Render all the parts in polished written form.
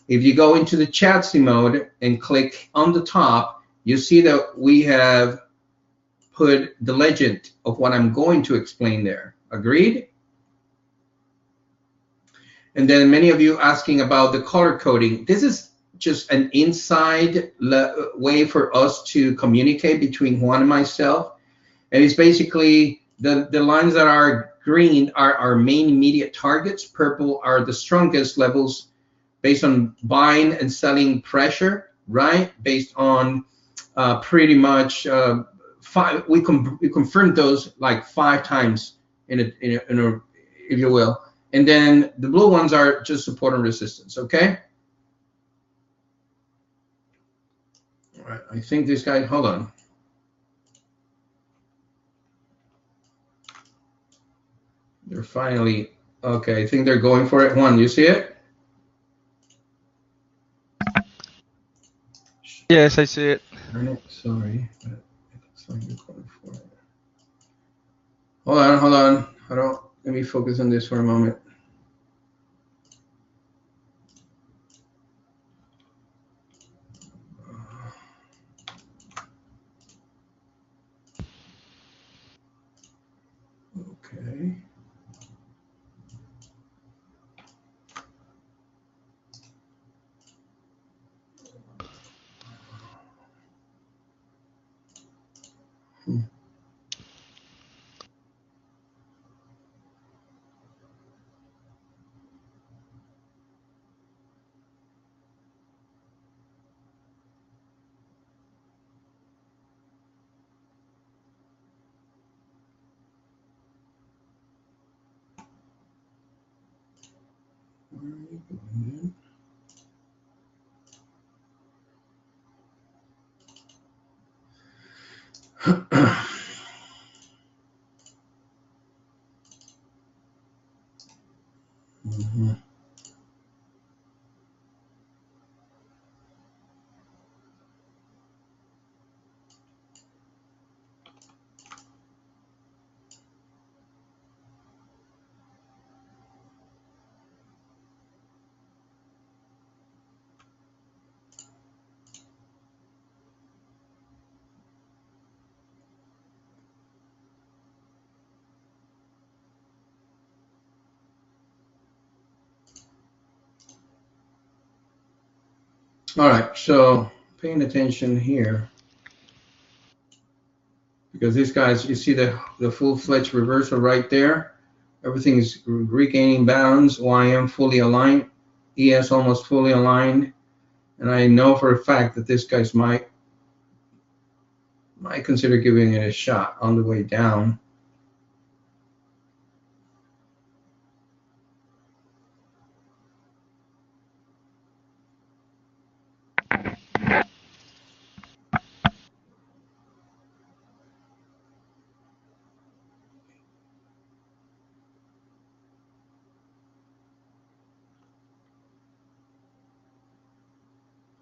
If you go into the Chatsi mode and click on the top, you see that we have put the legend of what I'm going to explain there. Agreed? And then many of you asking about the color coding. This is just an inside way for us to communicate between Juan and myself. And it's basically the lines that are green are our main immediate targets. Purple are the strongest levels based on buying and selling pressure, right? Based on pretty much we confirmed those like 5 times in a, if you will. And then the blue ones are just support and resistance, okay? All right, I think this guy, hold on. They're finally, okay, I think they're going for it. Juan, you see it? Yes, I see it. Sorry, but it looks like you're going for it. Hold on. Let me focus on this for a moment. Okay. All right, so paying attention here, because these guys, you see the full-fledged reversal right there. Everything is regaining balance. YM fully aligned, ES almost fully aligned, and I know for a fact that this guy's might consider giving it a shot on the way down.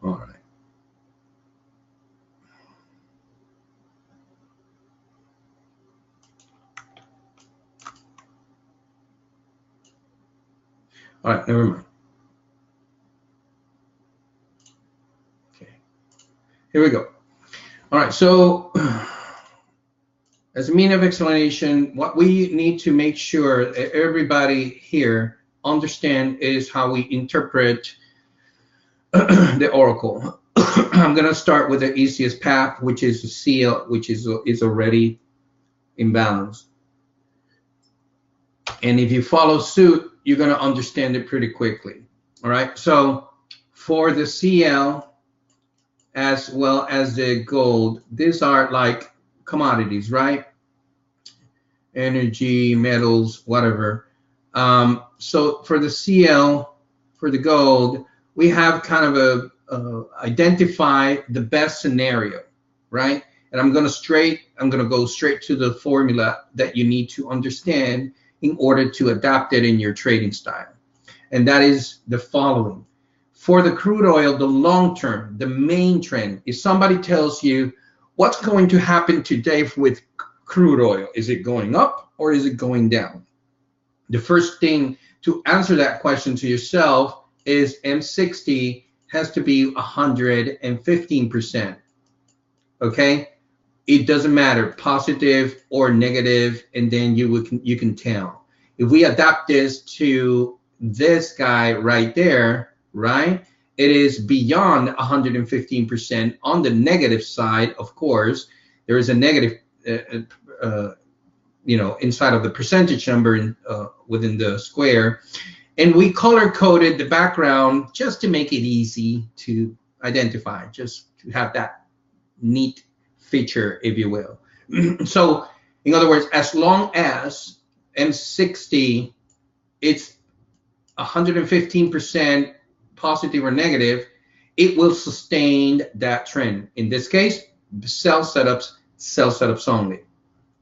All right. All right, never mind. Okay, here we go. All right, so as a mean of explanation, what we need to make sure that everybody here understand is how we interpret the oracle. I'm going to start with the easiest path, which is the CL, which is already in balance. And if you follow suit, you're going to understand it pretty quickly. All right, so for the CL as well as the gold, these are like commodities, right? Energy, metals, whatever. So for the CL, for the gold, we have kind of identify the best scenario, right? And I'm going to go straight to the formula that you need to understand in order to adapt it in your trading style. And that is the following. For the crude oil, the long term, the main trend, if somebody tells you what's going to happen today with crude oil, is it going up or is it going down? The first thing to answer that question to yourself is M60 has to be 115%. Okay, it doesn't matter positive or negative, and then you can tell. If we adapt this to this guy right there, right, it is beyond 115%. On the negative side, of course, there is a negative inside of the percentage number within the square, and we color coded the background just to make it easy to identify, just to have that neat feature, if you will. So in other words, as long as M60 it's 115% positive or negative, it will sustain that trend. In this case, sell setups only.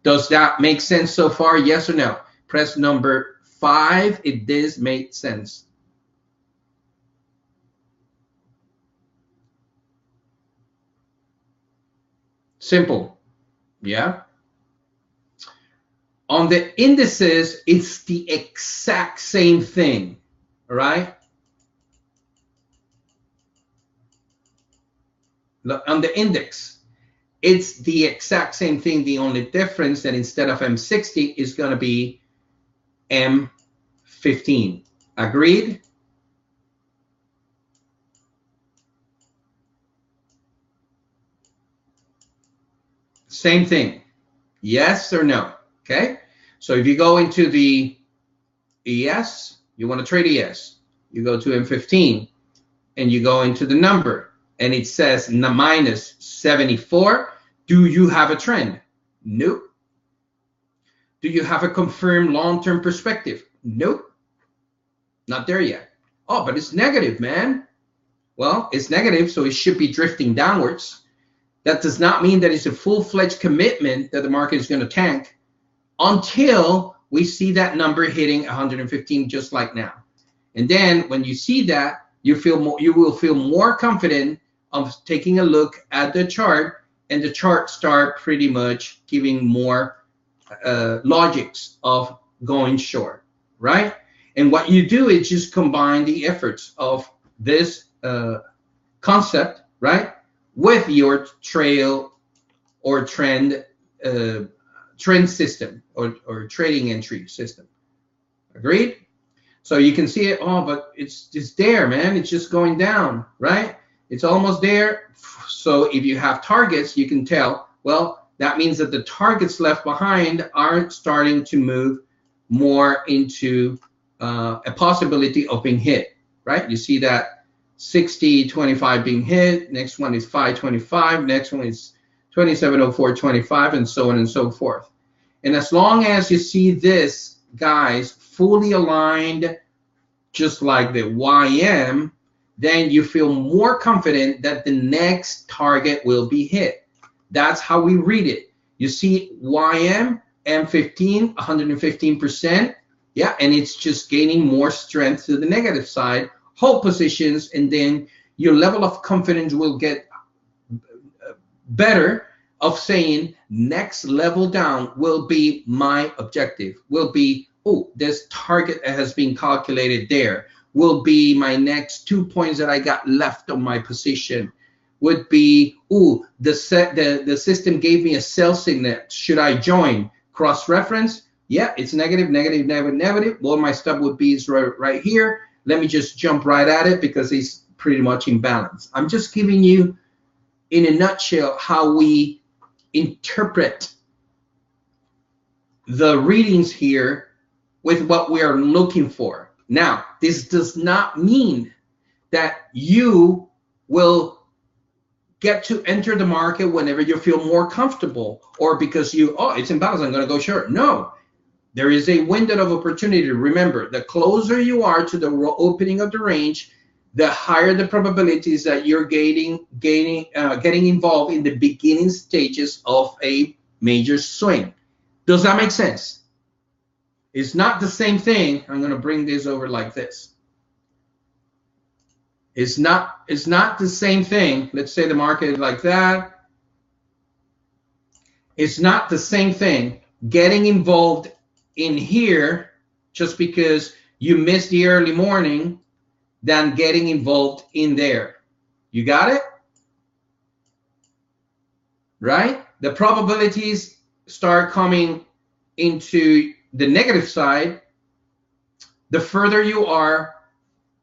Does that make sense so far? Yes or no? Press number 5 if this made sense. Simple. Yeah. On the indices, it's the exact same thing. All right. On the index, it's the exact same thing. The only difference that instead of M60 is going to be M15. Agreed? Same thing. Yes or no? Okay. So if you go into the ES, you want to trade ES. You go to M15 and you go into the number and it says minus 74. Do you have a trend? Nope. Do you have a confirmed long-term perspective? Nope. Not there yet. Oh, but it's negative, man. Well, it's negative, so it should be drifting downwards. That does not mean that it's a full-fledged commitment that the market is going to tank until we see that number hitting 115, just like now. And then when you see that, you will feel more confident of taking a look at the chart, and the chart start pretty much giving more logics of going short, right? And what you do is just combine the efforts of this concept, right, with your trail or trend system or trading entry system. Agreed? So you can see it. Oh, but it's just there, man. It's just going down, right? It's almost there. So if you have targets, you can tell, well, that means that the targets left behind are starting to move more into a possibility of being hit, right? You see that 60.25 being hit. Next one is 5.25. Next one is 27.04.25, and so on and so forth. And as long as you see this, guys, fully aligned, just like the YM, then you feel more confident that the next target will be hit. That's how we read it. You see YM, M15, 115%. Yeah, and it's just gaining more strength to the negative side, hold positions, and then your level of confidence will get better of saying next level down will be my objective, will be, oh, this target has been calculated there, will be my next 2 points that I got left on my position, would be, oh, the system gave me a sell signal, should I join? Cross-reference, yeah, it's negative, negative, negative, negative. Well, my stop would be right here. Let me just jump right at it because it's pretty much in balance. I'm just giving you, in a nutshell, how we interpret the readings here with what we are looking for. Now, this does not mean that you will get to enter the market whenever you feel more comfortable or because it's in balance, I'm going to go short. No, there is a window of opportunity. Remember, the closer you are to the opening of the range, the higher the probabilities that you're getting involved in the beginning stages of a major swing. Does that make sense? It's not the same thing. I'm going to bring this over like this. It's not the same thing. Let's say the market is like that. It's not the same thing getting involved in here just because you missed the early morning than getting involved in there. You got it? Right? The probabilities start coming into the negative side the further you are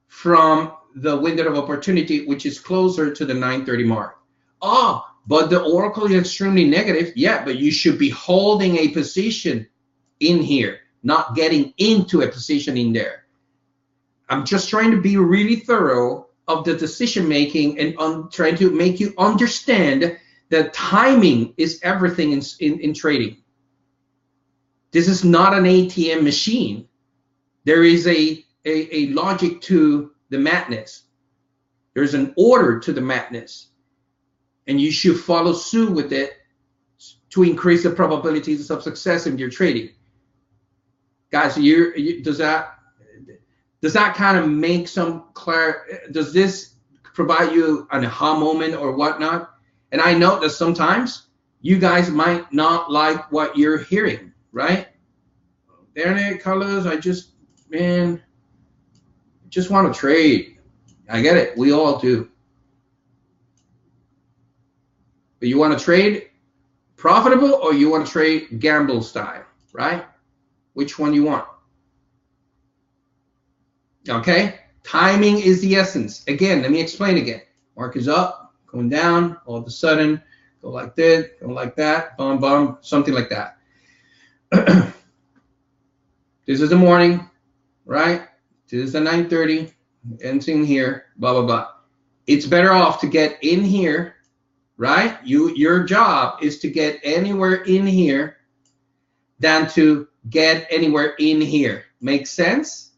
from the window of opportunity, which is closer to the 9:30 mark. Oh, but the oracle is extremely negative. Yeah, but you should be holding a position in here, not getting into a position in there. I'm just trying to be really thorough of the decision making and trying to make you understand that timing is everything in trading. This is not an ATM machine. There is a logic to the madness. There's an order to the madness. And you should follow suit with it to increase the probabilities of success in your trading. Guys, does that kind of make some does this provide you an aha moment or whatnot? And I know that sometimes you guys might not like what you're hearing, right? Darn it, Carlos, I just want to trade. I get it. We all do. But you want to trade profitable or you want to trade gamble style, right? Which one you want? Okay? Timing is the essence. Again, let me explain again. Market is up, going down, all of a sudden, go like this, go like that, bum, bum, something like that. This is the morning, right? This is the 9:30, ending here, blah, blah, blah. It's better off to get in here, right? Your job is to get anywhere in here than to get anywhere in here. Make sense?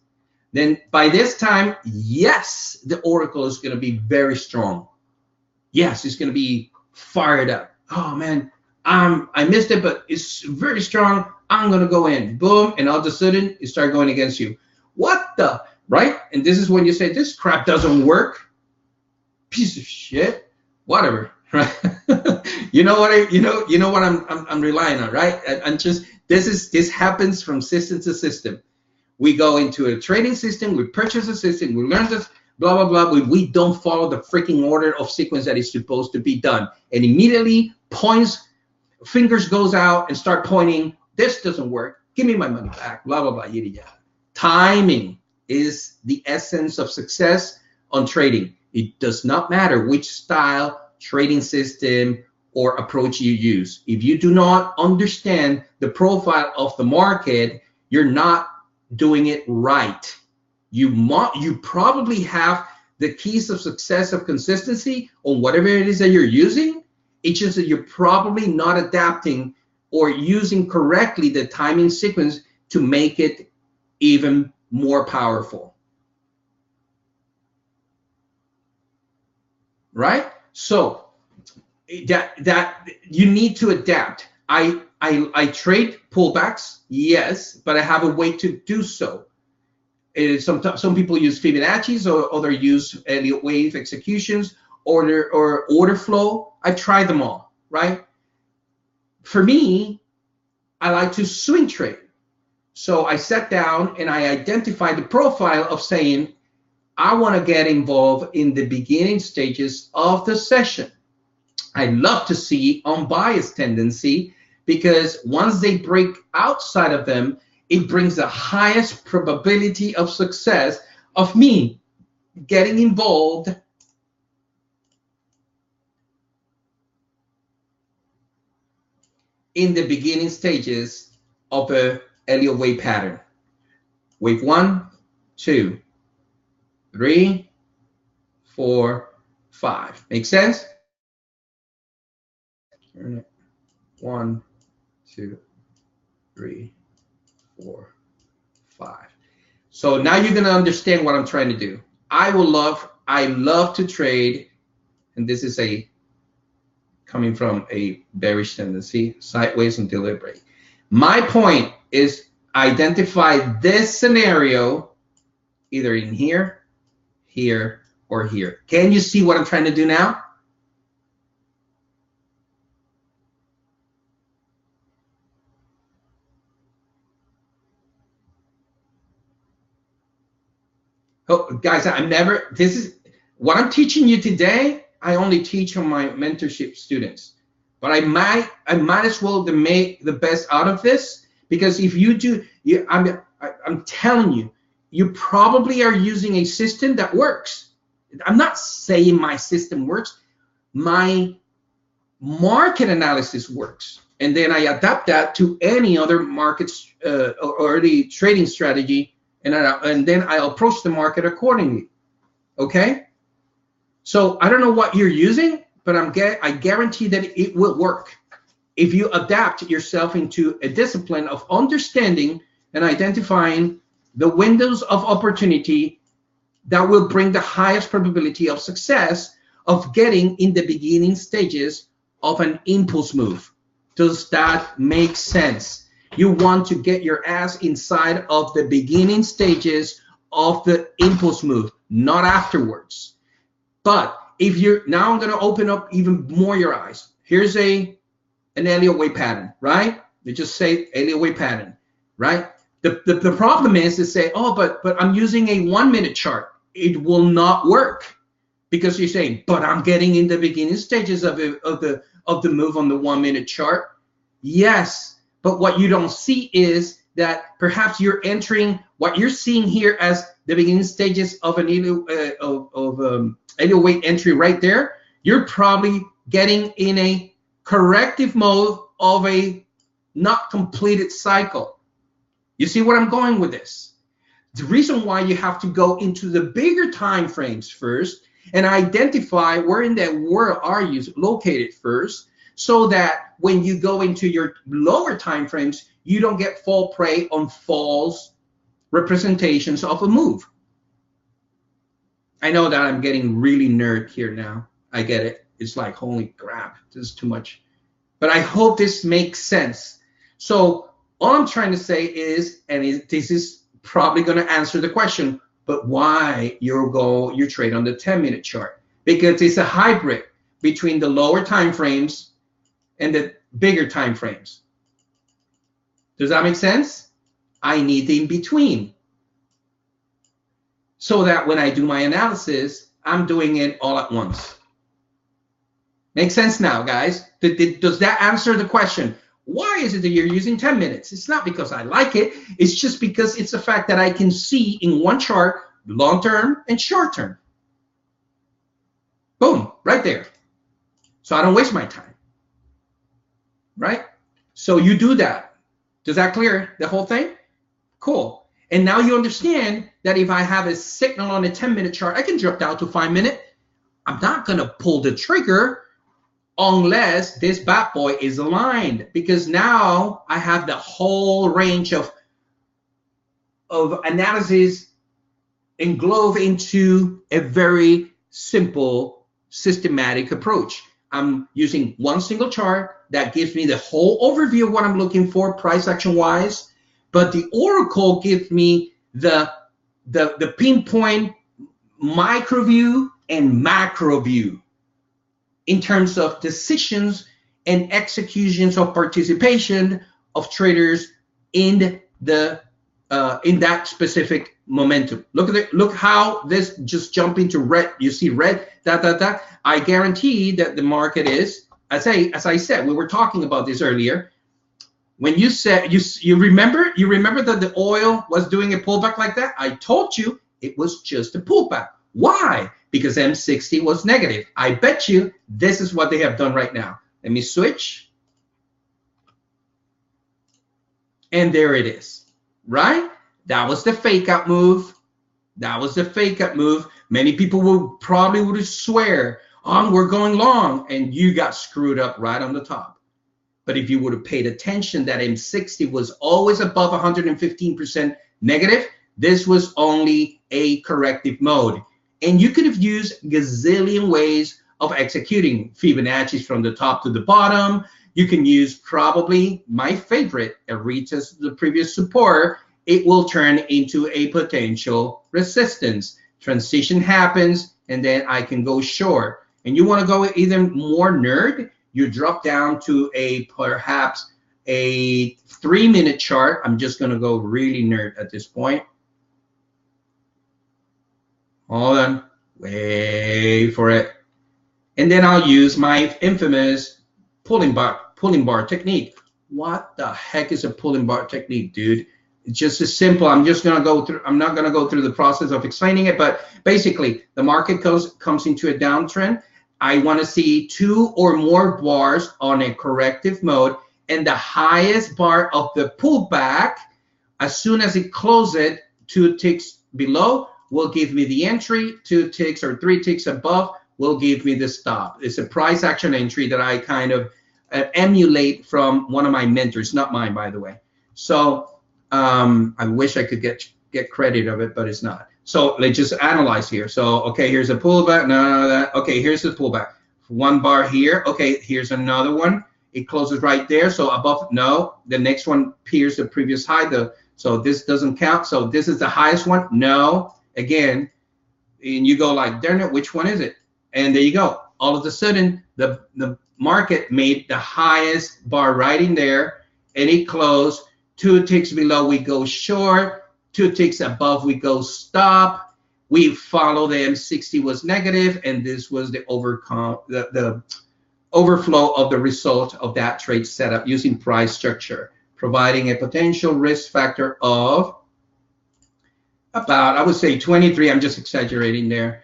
Then by this time, yes, the oracle is going to be very strong. Yes, it's going to be fired up. Oh man, I missed it, but it's very strong. I'm going to go in. Boom, and all of a sudden it started going against you. What the, right? And this is when you say this crap doesn't work. Piece of shit. Whatever, right? You know what I'm relying on, right? And just this happens from system to system. We go into a trading system, we purchase a system, we learn this, blah, blah, blah. We don't follow the freaking order of sequence that is supposed to be done. And immediately fingers goes out and start pointing, this doesn't work, give me my money back, blah, blah, blah, yada, yada. Timing is the essence of success on trading. It does not matter which style, trading system, or approach you use. If you do not understand the profile of the market, you're not doing it right. You probably have the keys of success of consistency on whatever it is that you're using. It's just that you're probably not adapting or using correctly the timing sequence to make it even more powerful. Right? So that you need to adapt. I trade pullbacks, yes, but I have a way to do so. Some people use Fibonacci's, or others use Elliott wave executions or order flow. I've tried them all, right? For me, I like to swing trade. So I sat down and I identified the profile of saying, I want to get involved in the beginning stages of the session. I love to see unbiased tendency, because once they break outside of them, it brings the highest probability of success of me getting involved in the beginning stages of a Elliott wave pattern. Wave 1, 2, 3, 4, 5. Make sense? 1, 2, 3, 4, 5. So now you're going to understand what I'm trying to do. I love to trade, and this is coming from a bearish tendency, sideways and deliberate. My point is identify this scenario either in here, here, or here. Can you see what I'm trying to do now? Oh, guys, this is what I'm teaching you today. I only teach on my mentorship students, but I might as well make the best out of this, because if you do, I'm telling you, you probably are using a system that works. I'm not saying my system works. My market analysis works, and then I adapt that to any other markets or the trading strategy, and then I approach the market accordingly. Okay, so I don't know what you're using, but I guarantee that it will work if you adapt yourself into a discipline of understanding and identifying the windows of opportunity that will bring the highest probability of success of getting in the beginning stages of an impulse move. Does that make sense? You want to get your ass inside of the beginning stages of the impulse move, not afterwards. But if you're now, I'm going to open up even more your eyes. Here's an Elliott wave pattern, right? They just say Elliott wave pattern, right? The problem is to say, oh, but I'm using a 1 minute chart. It will not work, because you're saying, but I'm getting in the beginning stages of the move on the 1 minute chart. Yes, but what you don't see is that perhaps you're entering what you're seeing here as the beginning stages of an Elliott wave entry right there. You're probably getting in a corrective mode of a not completed cycle. You see where I'm going with this? The reason why you have to go into the bigger time frames first and identify where in that world are you located first, so that when you go into your lower time frames, you don't get fall prey on false representations of a move. I know that I'm getting really nerd here now. I get it. It's like, holy crap, this is too much. But I hope this makes sense. So all I'm trying to say is, and this is probably going to answer the question, but why you trade on the 10-minute chart? Because it's a hybrid between the lower time frames and the bigger time frames. Does that make sense? I need the in between, so that when I do my analysis, I'm doing it all at once. Make sense now, guys? Does that answer the question? Why is it that you're using 10 minutes? It's not because I like it. It's just because it's a fact that I can see in one chart, long term and short term. Boom, right there. So I don't waste my time, right? So you do that. Does that clear the whole thing? Cool. And now you understand that if I have a signal on a 10-minute chart, I can drop down to 5-minute. I'm not going to pull the trigger unless this bad boy is aligned, because now I have the whole range of analysis engulfed into a very simple systematic approach. I'm using one single chart that gives me the whole overview of what I'm looking for price action wise, but the oracle gives me the pinpoint micro view and macro view in terms of decisions and executions of participation of traders in that specific momentum. Look how this just jumped into red. You see red, that. I guarantee that the market is, as I said, we were talking about this earlier. When you said you remember that the oil was doing a pullback like that, I told you it was just a pullback. Why? Because M60 was negative. I bet you this is what they have done right now. Let me switch. And there it is, right? That was the fake out move. That was the fake out move. Many people would probably swear, we're going long, and you got screwed up right on the top. But if you would have paid attention that M60 was always above 115% negative, this was only a corrective mode. And you could have used gazillion ways of executing Fibonacci's from the top to the bottom. You can use probably my favorite, a retest the previous support. It will turn into a potential resistance. Transition happens, and then I can go short. And you want to go even more nerd, you drop down to perhaps a 3-minute chart. I'm just going to go really nerd at this point. Hold on. Wait for it. And then I'll use my infamous pulling bar technique. What the heck is a pulling bar technique, dude? It's just as simple. I'm not gonna go through the process of explaining it, but basically the market comes into a downtrend. I want to see 2 or more bars on a corrective mode, and the highest bar of the pullback, as soon as it closes 2 ticks below, will give me the entry. 2 ticks or 3 ticks above will give me the stop. It's a price action entry that I kind of emulate from one of my mentors, not mine, by the way. So I wish I could get credit of it, but it's not. So let's just analyze here. So, okay, here's a pullback. No, that. Okay, here's the pullback. 1 bar here. Okay, here's another one. It closes right there. So above, no. The next one pierces the previous high. So this doesn't count. So this is the highest one. No. Again, and you go like, darn it, which one is it? And there you go. All of a sudden, the market made the highest bar right in there, and it closed. 2 ticks below, we go short. 2 ticks above, we go stop. We follow the M60 was negative, and this was the overflow of the result of that trade setup using price structure, providing a potential risk factor of about, I would say 23. I'm just exaggerating there,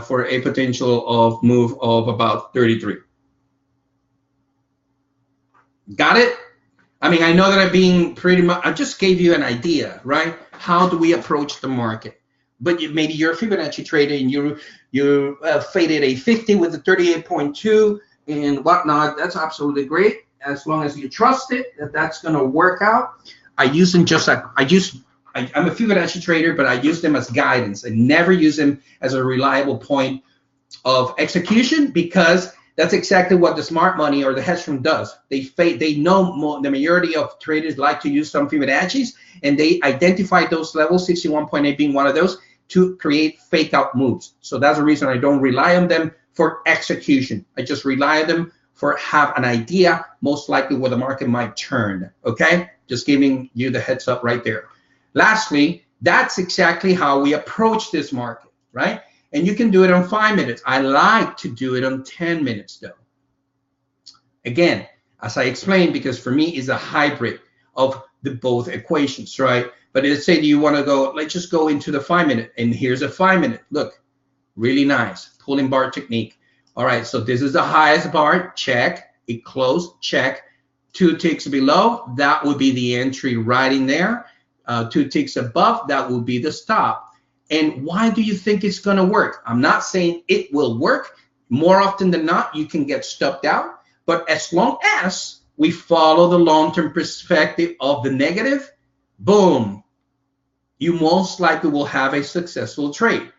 for a potential of move of about 33. Got it? I mean, I know that I'm being pretty much, I just gave you an idea, right? How do we approach the market? But maybe you're a Fibonacci trader and you faded a 50 with a 38.2 and whatnot. That's absolutely great, as long as you trust it that that's going to work out. I use them just like I'm a Fibonacci trader, but I use them as guidance. I never use them as a reliable point of execution, because that's exactly what the smart money or the hedge fund does. They know the majority of traders like to use some Fibonacci's, and they identify those levels, 61.8 being one of those, to create fake out moves. So that's the reason I don't rely on them for execution. I just rely on them for have an idea, most likely where the market might turn. Okay, just giving you the heads up right there. Lastly, that's exactly how we approach this market, right? And you can do it on 5 minutes. I like to do it on 10 minutes though. Again, as I explained, because for me it's a hybrid of the both equations, right? But let's say you want to go, let's just go into the 5 minute, and here's a 5 minute. Look, really nice pulling bar technique. All right, so this is the highest bar, check. It closed, check. 2 ticks below, that would be the entry right in there. 2 ticks above, that will be the stop. And why do you think it's going to work? I'm not saying it will work. More often than not, you can get stopped out. But as long as we follow the long-term perspective of the negative, boom, you most likely will have a successful trade.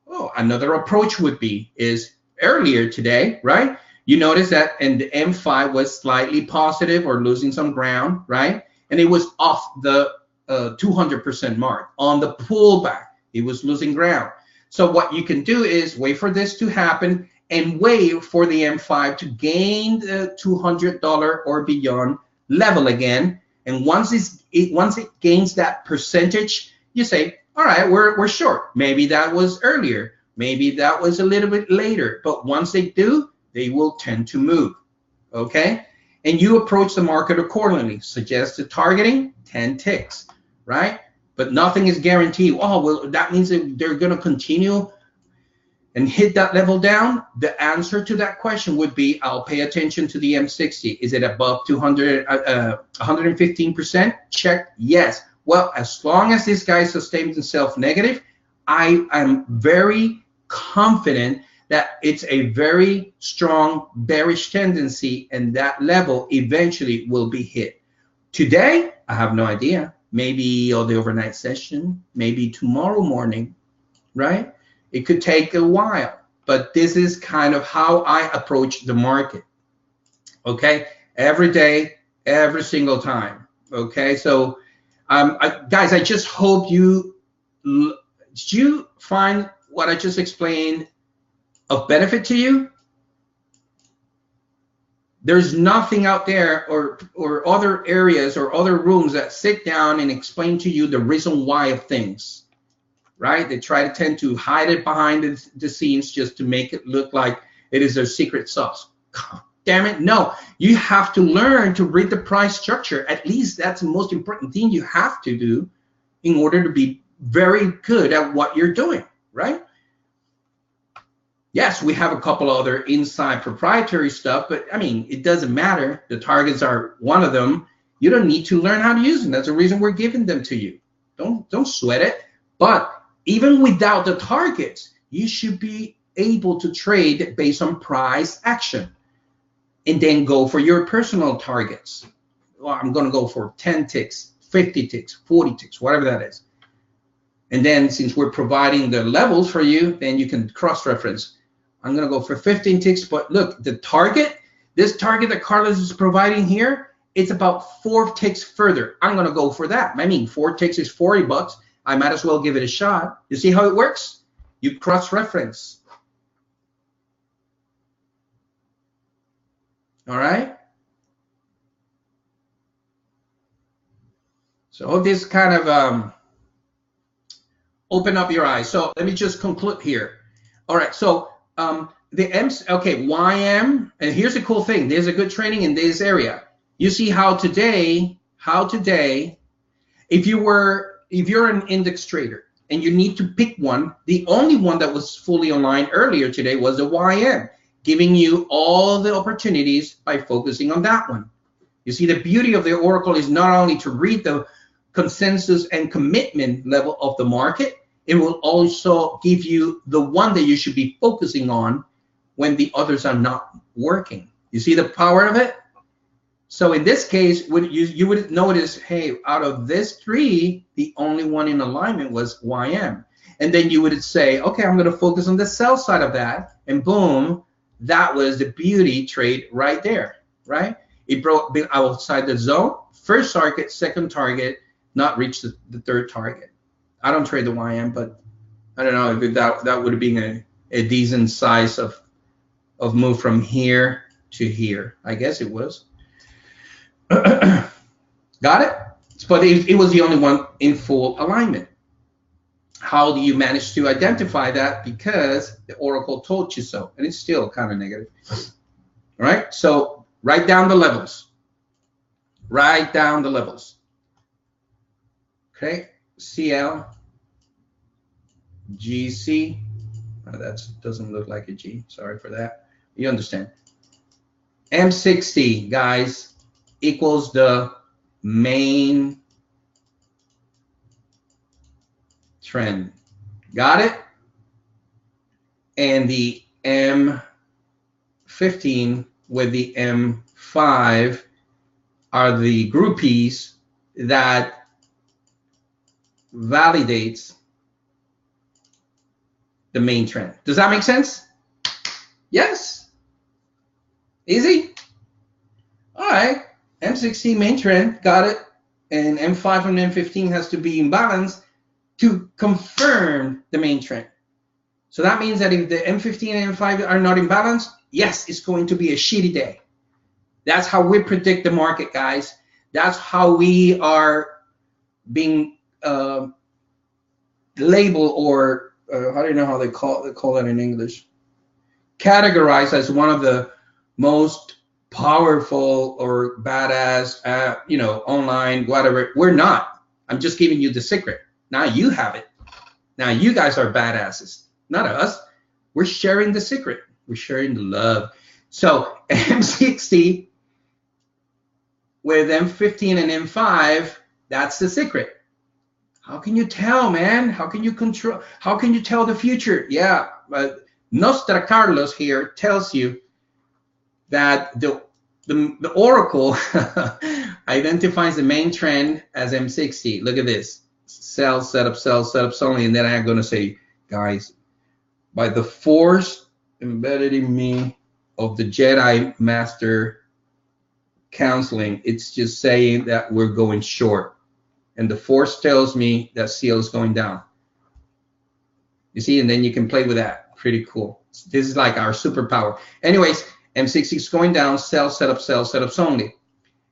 Oh, another approach would be is earlier today, right? You notice that and the M5 was slightly positive or losing some ground, right? And it was off the 200% mark on the pullback. It was losing ground. So what you can do is wait for this to happen and wait for the M5 to gain the $200 or beyond level again. And once it gains that percentage, you say, all right, we're short. Maybe that was earlier. Maybe that was a little bit later. But once they do, they will tend to move. Okay? And you approach the market accordingly. Suggested targeting, 10 ticks, right? But nothing is guaranteed. Oh, well, that means that they're going to continue and hit that level down. The answer to that question would be, I'll pay attention to the M60. Is it above 115%? Check, yes. Well, as long as this guy sustains himself negative, I am very confident that it's a very strong bearish tendency, and that level eventually will be hit. Today, I have no idea. Maybe on the overnight session, maybe tomorrow morning, right? It could take a while, but this is kind of how I approach the market, okay? Every day, every single time, okay? So, guys, I just hope did you find what I just explained of benefit to you? There's nothing out there or other areas or other rooms that sit down and explain to you the reason why of things. right? They tend to hide it behind the scenes just to make it look like it is their secret sauce. God damn it, no. You have to learn to read the price structure. At least that's the most important thing you have to do in order to be very good at what you're doing, right? Yes, we have a couple other inside proprietary stuff, but I mean, it doesn't matter. The targets are one of them. You don't need to learn how to use them. That's the reason we're giving them to you. Don't sweat it. But even without the targets, you should be able to trade based on price action and then go for your personal targets. Well, I'm going to go for 10 ticks, 50 ticks, 40 ticks, whatever that is. And then since we're providing the levels for you, then you can cross-reference. I'm going to go for 15 ticks, but look, the target, this target that Carlos is providing here, it's about 4 ticks further. I'm going to go for that. I mean, 4 ticks is $40. I might as well give it a shot. You see how it works? You cross-reference. All right? So this kind of open up your eyes. So let me just conclude here. All right, so the M's, okay, YM, and here's the cool thing. There's a good training in this area. You see how today, if you're an index trader and you need to pick one, the only one that was fully online earlier today was the YM, giving you all the opportunities by focusing on that one. You see, the beauty of the Oracle is not only to read the consensus and commitment level of the market, it will also give you the one that you should be focusing on when the others are not working. You see the power of it? So in this case, you would notice, hey, out of this 3, the only one in alignment was YM. And then you would say, okay, I'm going to focus on the sell side of that. And boom, that was the beauty trade right there, right? It broke outside the zone. First target, second target, not reach the third target. I don't trade the YM, but I don't know if that would have been a decent size of move from here to here. I guess it was. Got it? But it was the only one in full alignment. How do you manage to identify that? Because the Oracle told you so, and it's still kind of negative. All right, so write down the levels. Write down the levels. Okay, CL, GC. Oh, that doesn't look like a G. Sorry for that. You understand. M60, guys, equals the main trend. Got it? And the M15 with the M5 are the groupies that validates the main trend. Does that make sense? Yes. Easy? All right. M60 main trend, got it. And M5 and M15 has to be in balance to confirm the main trend. So that means that if the M15 and M5 are not in balance, yes, it's going to be a shitty day. That's how we predict the market, guys. That's how we are being labeled, or how do you know how they call that in English? Categorized as one of the most powerful or badass, online, whatever. We're not. I'm just giving you the secret. Now you have it. Now you guys are badasses, not us. We're sharing the secret. We're sharing the love. So M60 with M15 and M5, that's the secret. How can you tell, man? How can you control? How can you tell the future? Yeah, but Nostra Carlos here tells you that the Oracle identifies the main trend as M60. Look at this. Sell, setups only. And then I'm going to say, guys, by the force embedded in me of the Jedi Master counseling, it's just saying that we're going short. And the force tells me that CL is going down. You see, and then you can play with that. Pretty cool. This is like our superpower. Anyways, M60 is going down, sell, setups only.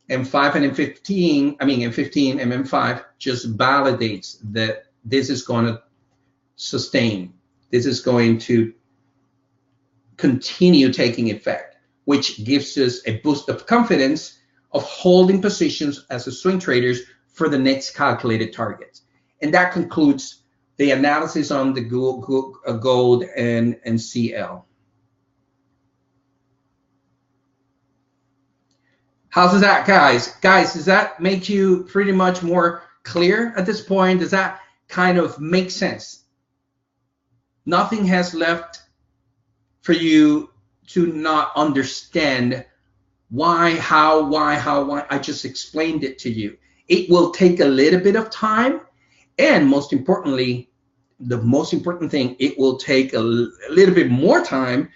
M5 and M15 and M5 just validates that this is going to sustain. This is going to continue taking effect, which gives us a boost of confidence of holding positions as a swing traders for the next calculated targets. And that concludes the analysis on the gold and CL. How's that, guys? Guys, does that make you pretty much more clear at this point? Does that kind of make sense? Nothing has left for you to not understand why, how. I just explained it to you. It will take a little bit of time, and most importantly, the most important thing, it will take a little bit more time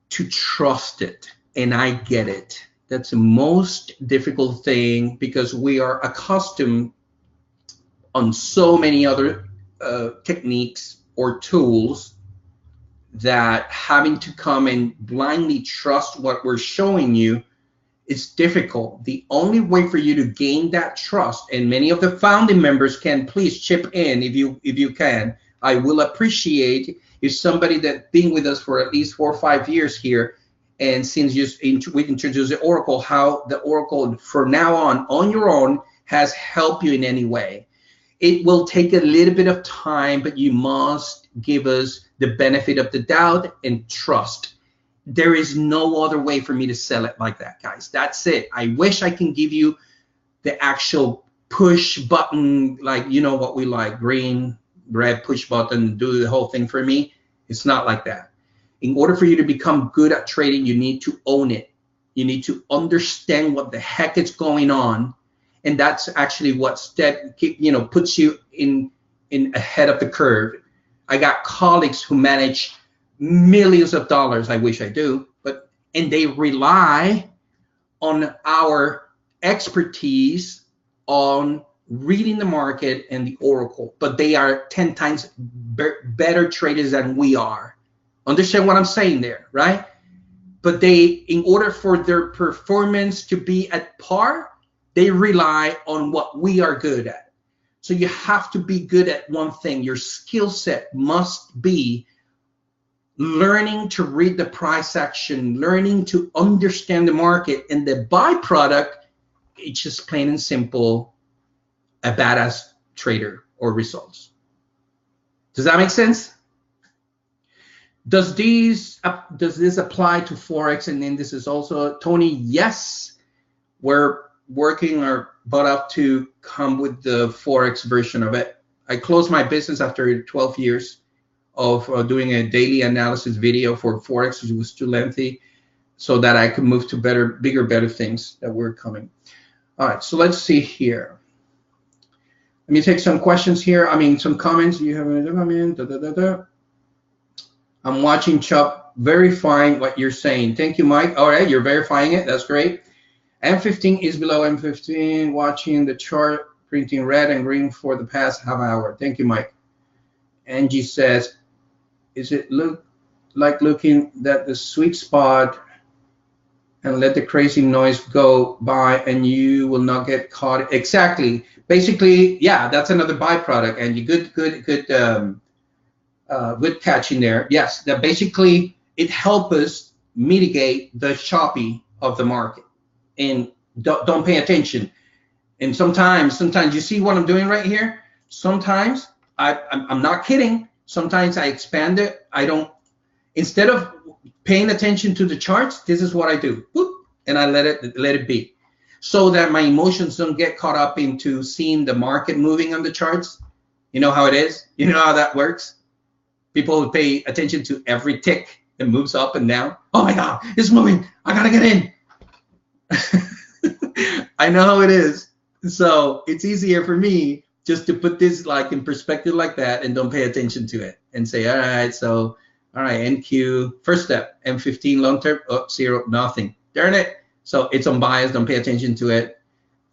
to trust it. And I get it. That's the most difficult thing, because we are accustomed on so many other techniques or tools that having to come and blindly trust what we're showing you is difficult. The only way for you to gain that trust, and many of the founding members can please chip in if you can. I will appreciate if somebody that's been with us for at least 4 or 5 years here, and since we introduced the Oracle, how the Oracle from now on your own has helped you in any way. It will take a little bit of time, but you must give us the benefit of the doubt and trust. There is no other way for me to sell it like that, guys. That's it. I wish I can give you the actual push button, like, you know what we like, green, red push button, do the whole thing for me. It's not like that. In order for you to become good at trading, you need to own it. You need to understand what the heck is going on. And that's actually what puts you in ahead of the curve. I got colleagues who manage millions of dollars. I wish I do, and they rely on our expertise on reading the market and the Oracle, but they are 10 times better traders than we are. Understand what I'm saying there, right? But they, in order for their performance to be at par, they rely on what we are good at. So you have to be good at one thing. Your skill set must be learning to read the price action, learning to understand the market, and the byproduct, it's just plain and simple, a badass trader or results. Does that make sense? Does this apply to Forex and indices also? Tony, yes. We're working our butt off to come with the Forex version of it. I closed my business after 12 years of doing a daily analysis video for Forex. It was too lengthy, so that I could move to bigger, better things that were coming. All right, so let's see here. Let me take some questions here. Some comments. You have a comment. I'm watching Chubb, verifying what you're saying. Thank you, Mike. All right, you're verifying it. That's great. M15 is below M15. Watching the chart, printing red and green for the past half hour. Thank you, Mike. Angie says, is it looking at the sweet spot and let the crazy noise go by and you will not get caught? Exactly. Basically, yeah, that's another byproduct. And you good catching there. Yes, that basically it helps us mitigate the choppy of the market. And don't pay attention. And sometimes you see what I'm doing right here. Sometimes I'm not kidding. Sometimes I expand it. Instead of paying attention to the charts, this is what I do. Whoop, and I let it be, so that my emotions don't get caught up into seeing the market moving on the charts. You know how it is. You know how that works. People who pay attention to every tick that moves up and down. Oh my God, it's moving. I gotta get in. I know how it is. So it's easier for me just to put this like in perspective like that and don't pay attention to it and say, all right, NQ, first step, M15 long term, oh, 0, nothing. Darn it. So it's unbiased, don't pay attention to it.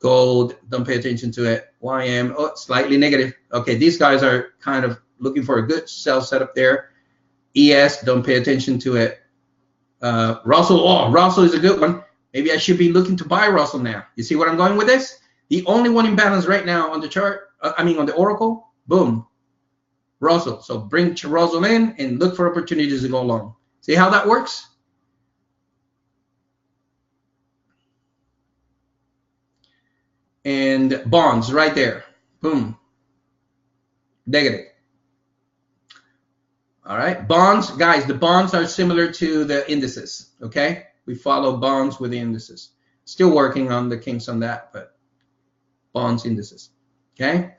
Gold, don't pay attention to it. YM, oh, slightly negative. Okay, these guys are kind of looking for a good sell setup there. ES, don't pay attention to it. Russell, Russell is a good one. Maybe I should be looking to buy Russell now. You see what I'm going with this? The only one in balance right now on the chart, on the Oracle, boom. Russell. So bring Russell in and look for opportunities to go along. See how that works? And bonds right there. Boom. Negative. All right. Bonds, guys, the bonds are similar to the indices. Okay. We follow bonds with the indices. Still working on the kinks on that, but bonds, indices. Okay.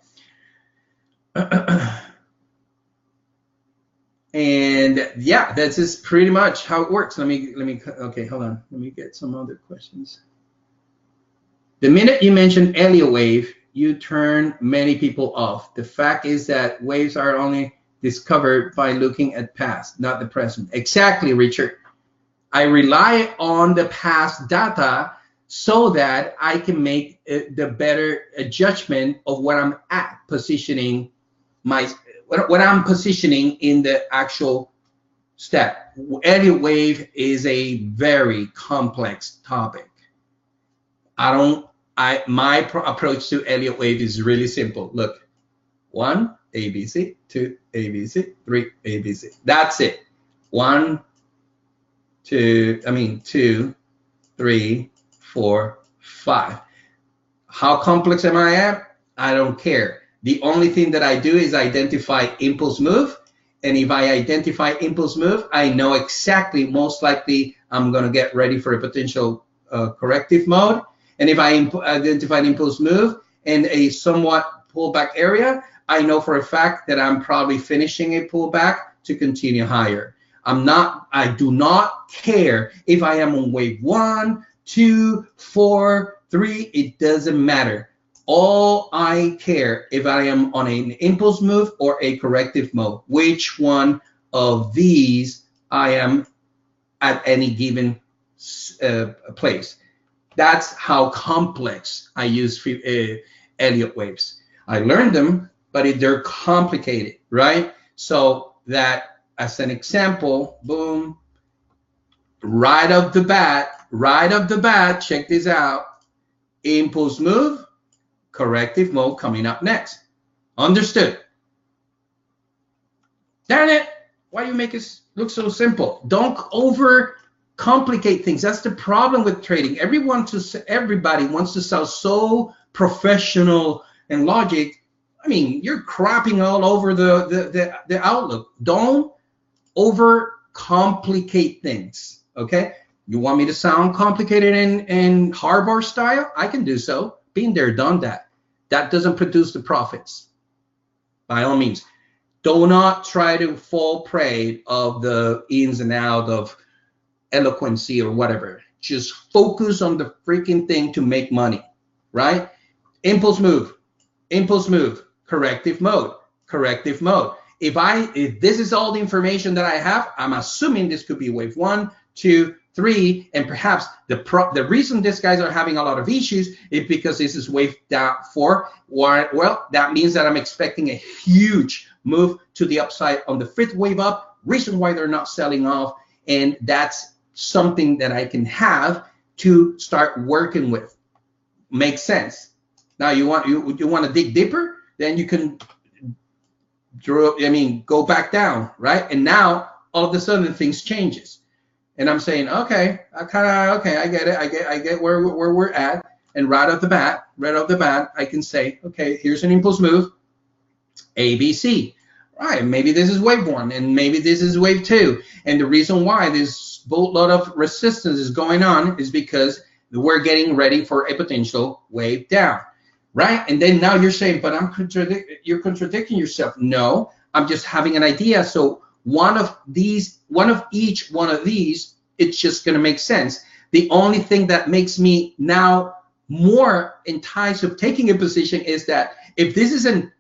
And yeah, that's just pretty much how it works. Okay, hold on. Let me get some other questions. The minute you mention Elliott wave, you turn many people off. The fact is that waves are only discovered by looking at past, not the present. Exactly, Richard. I rely on the past data so that I can make the better judgment of what I'm at positioning what I'm positioning in the actual step. Elliott wave is a very complex topic. My approach to Elliott wave is really simple. Look, 1 ABC, 2 ABC, 3 ABC. That's it. 2, 3, 4, 5. How complex am I at? I don't care. The only thing that I do is identify impulse move. And if I identify impulse move, I know exactly, most likely, I'm going to get ready for a potential corrective mode. And if I identify an impulse move in a somewhat pullback area, I know for a fact that I'm probably finishing a pullback to continue higher. I do not care if I am on wave 1, 2, 4, 3, it doesn't matter. All I care if I am on an impulse move or a corrective mode, which one of these I am at any given place. That's how complex I use Elliott waves. I learned them, but they're complicated, right? So that, as an example, boom, right off the bat, check this out. Impulse move, corrective mode coming up next. Understood? Darn it, why you make it look so simple? Don't over complicate things. That's the problem with trading. Everybody wants to sound so professional and logic. I mean, you're crapping all over the outlook. Don't over complicate things, okay? You want me to sound complicated in Harvard style? I can do so. Been there, done that. That doesn't produce the profits. By all means, do not try to fall prey of the ins and outs of eloquency or whatever. Just focus on the freaking thing to make money, right? Impulse move, corrective mode. If this is all the information that I have, I'm assuming this could be wave 1, 2, 3, and perhaps the reason these guys are having a lot of issues is because this is wave down 4. Well, that means that I'm expecting a huge move to the upside on the 5th wave up. Reason why they're not selling off, and that's something that I can have to start working with. Makes sense. Now you want to dig deeper, then you can go back down, right? And now all of a sudden things changes. And I'm saying, okay, I get it. I get where we're at. And right off the bat, I can say, okay, here's an impulse move, ABC. Right, maybe this is wave 1, and maybe this is wave 2. And the reason why this boatload of resistance is going on is because we're getting ready for a potential wave down, right? And then now you're saying, but you're contradicting yourself. No, I'm just having an idea. So one of each one of these, it's just going to make sense. The only thing that makes me now more enticed of taking a position is that if this is an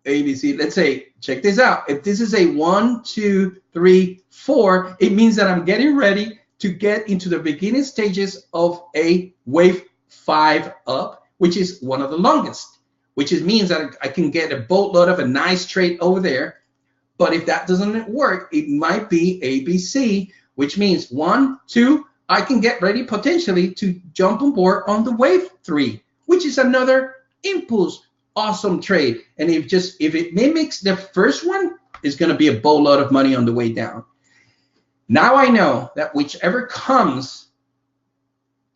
ABC, let's say, check this out. If this is a 1, 2, 3, 4, it means that I'm getting ready to get into the beginning stages of a wave 5 up, which is one of the longest, which means that I can get a boatload of a nice trade over there. But if that doesn't work, it might be ABC, which means 1, 2, I can get ready potentially to jump on board on the wave 3, which is another impulse awesome trade. And if it mimics the first one, it's going to be a boatload of money on the way down. Now I know that whichever comes,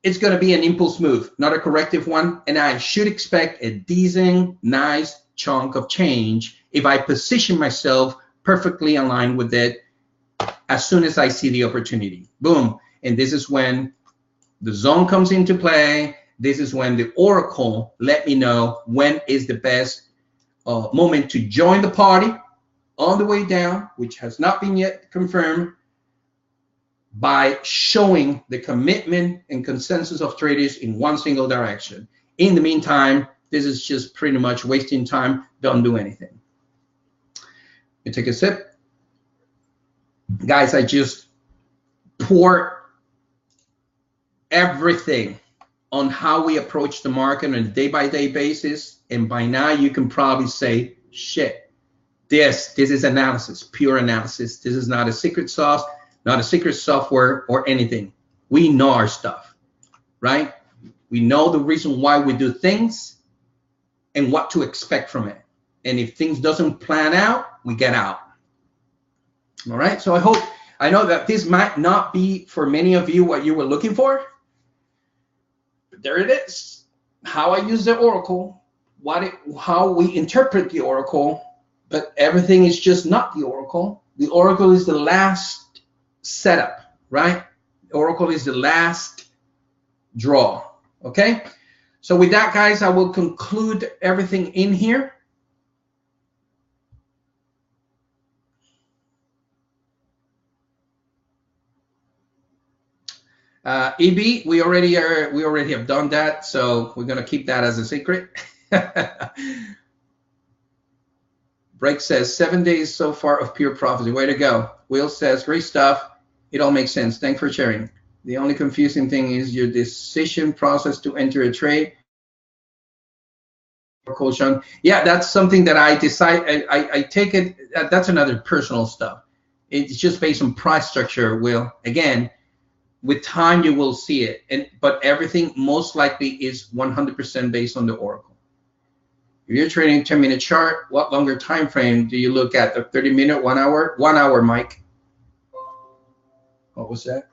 it's going to be an impulse move, not a corrective one. And I should expect a decent, nice chunk of change if I position myself perfectly aligned with it as soon as I see the opportunity. Boom. And this is when the zone comes into play. This is when the Oracle let me know when is the best moment to join the party on the way down, which has not been yet confirmed, by showing the commitment and consensus of traders in one single direction. In the meantime, this is just pretty much wasting time. Don't do anything. Let me take a sip. Guys, I just pour everything on how we approach the market on a day-by-day basis. And by now you can probably say, shit, this is analysis, pure analysis. This is not a secret sauce, not a secret software or anything. We know our stuff, right? We know the reason why we do things and what to expect from it. And if things doesn't plan out, we get out. All right, so I know that this might not be for many of you what you were looking for. But there it is. How I use the Oracle, how we interpret the Oracle, but everything is just not the Oracle. The Oracle is the last setup, right? The Oracle is the last draw, okay? So with that, guys, I will conclude everything in here. EB, we already have done that, so we're gonna keep that as a secret. Break says 7 days so far of pure prophecy. Way to go. Will says great stuff. It all makes sense. Thanks for sharing. The only confusing thing is your decision process to enter a trade. Yeah, that's something that I decide. I take it. That's another personal stuff. It's just based on price structure. Will, again, with time you will see it, but everything most likely is 100% based on the Oracle. If you're trading 10-minute chart, what longer time frame do you look at? The 30-minute, 1 hour? 1 hour, Mike. What was that?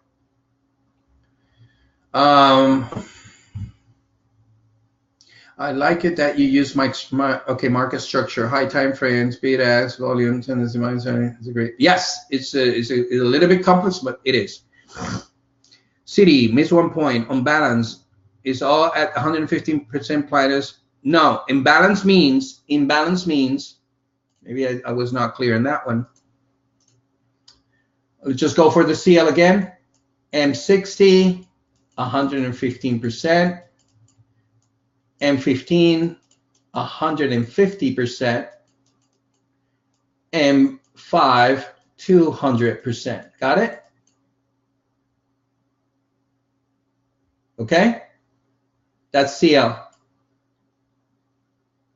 I like it that you use market structure, high time frames, beta, volume, tendency, mindset. It's a great. Yes, it's a little bit complex, but it is. City, miss 1 point. On balance, is all at 115% Plaitus. No, imbalance means, maybe I was not clear in that one. Let's just go for the CL again. M60, 115%. M15, 150%. M5, 200%. Got it? Okay? That's CL.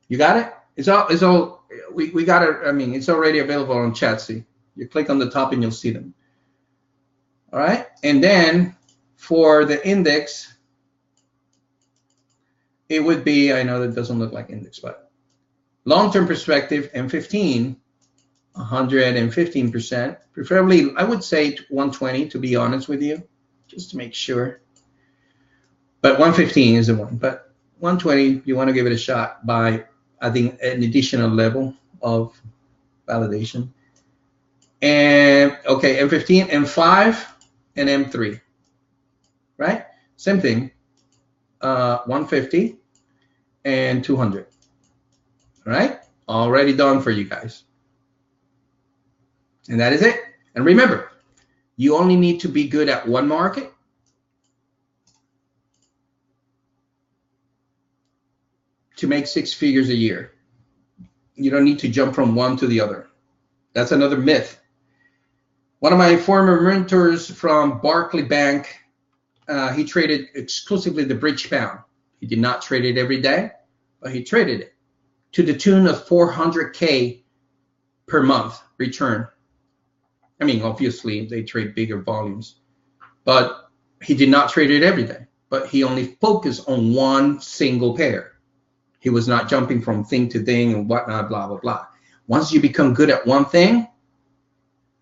You got it? It's all we got it. I mean, it's already available on Chatzy. You click on the top and you'll see them. All right? And then for the index, it would be, I know that doesn't look like index, but long-term perspective, M15, 115%. Preferably, I would say 120, to be honest with you, just to make sure. But 115 is the one. But 120, you want to give it a shot by adding an additional level of validation. And okay, M15, M5, and M3, right? Same thing, 150 and 200, all right? Already done for you guys. And that is it. And remember, you only need to be good at one market to make 6 figures a year. You don't need to jump from one to the other. That's another myth. One of my former mentors from Barclay Bank, he traded exclusively the bridge pound. He did not trade it every day, but he traded it to the tune of 400K per month return. I mean, obviously they trade bigger volumes, but he did not trade it every day, but he only focused on one single pair. He was not jumping from thing to thing and whatnot, blah, blah, blah. Once you become good at one thing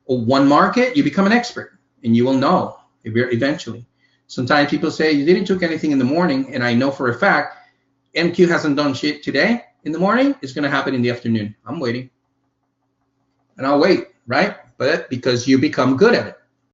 or one market, you become an expert, and you will know eventually. Sometimes people say, you didn't took anything in the morning, and I know for a fact MQ hasn't done shit today in the morning. It's going to happen in the afternoon. I'm waiting. And I'll wait, right? But because you become good at it.